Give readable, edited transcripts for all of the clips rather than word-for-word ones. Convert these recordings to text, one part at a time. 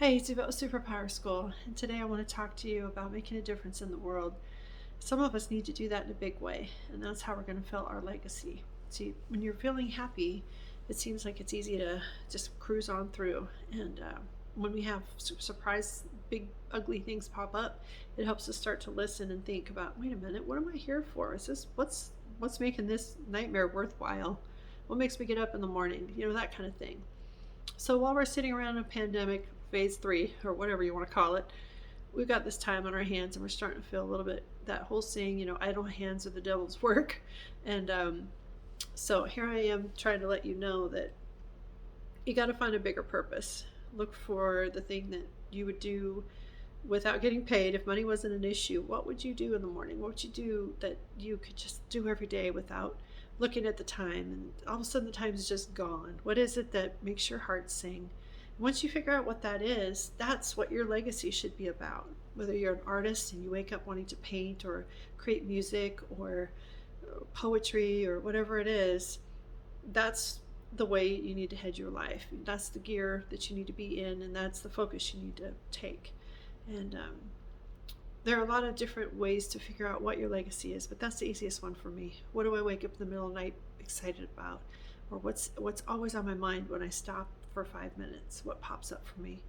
Hey, it's Yvette Superpower School, and today I want to talk to you about making a difference in the world. Some of us need to do that in a big way, and that's how we're going to fill our legacy. See, when you're feeling happy, it seems like it's easy to just cruise on through. And when we have surprise, big, ugly things pop up, it helps us start to listen and think about, wait a minute, what am I here for? Is this what's making this nightmare worthwhile? What makes me get up in the morning? That kind of thing. So while we're sitting around in a pandemic phase three, or whatever you want to call it, we've got this time on our hands and we're starting to feel a little bit that whole saying, idle hands are the devil's work. And so here I am trying to let you know that you got to find a bigger purpose. Look for the thing that you would do without getting paid. If money wasn't an issue, what would you do in the morning? What would you do that you could just do every day without looking at the time and all of a sudden the time is just gone? What is it that makes your heart sing? Once you figure out what that is, that's what your legacy should be about. Whether you're an artist and you wake up wanting to paint or create music or poetry or whatever it is, that's the way you need to head your life. That's the gear that you need to be in, and that's the focus you need to take. And there are a lot of different ways to figure out what your legacy is, but that's the easiest one for me. What do I wake up in the middle of the night excited about? Or what's always on my mind when I stop for 5 minutes? What pops up for me?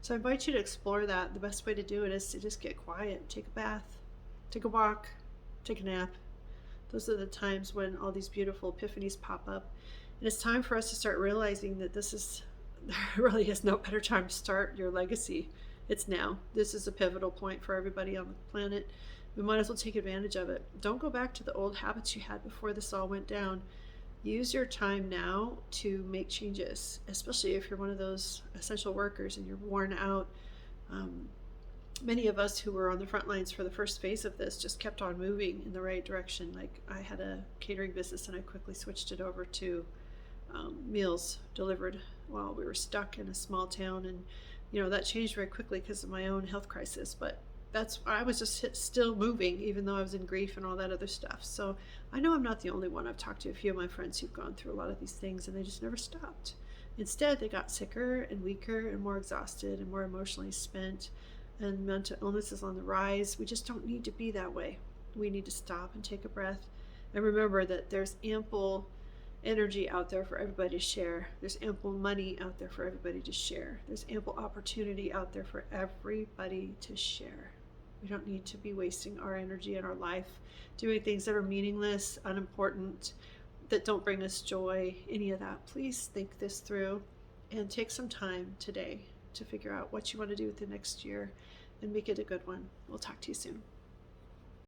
So I invite you to explore that. The best way to do it is to just get quiet, take a bath, take a walk, take a nap. Those are the times when all these beautiful epiphanies pop up. And it's time for us to start realizing that there really is no better time to start your legacy. It's now. This is a pivotal point for everybody on the planet. We might as well take advantage of it. Don't go back to the old habits you had before this all went down. Use your time now to make changes, especially if you're one of those essential workers and you're worn out. Many of us who were on the front lines for the first phase of this just kept on moving in the right direction. Like I had a catering business and I quickly switched it over to meals delivered while we were stuck in a small town, and that changed very quickly because of my own health crisis. But I was just still moving even though I was in grief and all that other stuff. So I know I'm not the only one. I've talked to a few of my friends who've gone through a lot of these things and they just never stopped. Instead, they got sicker and weaker and more exhausted and more emotionally spent, and mental illness is on the rise. We just don't need to be that way. We need to stop and take a breath and remember that there's ample energy out there for everybody to share. There's ample money out there for everybody to share. There's ample opportunity out there for everybody to share. We don't need to be wasting our energy and our life doing things that are meaningless, unimportant, that don't bring us joy, any of that. Please think this through and take some time today to figure out what you want to do with the next year and make it a good one. We'll talk to you soon.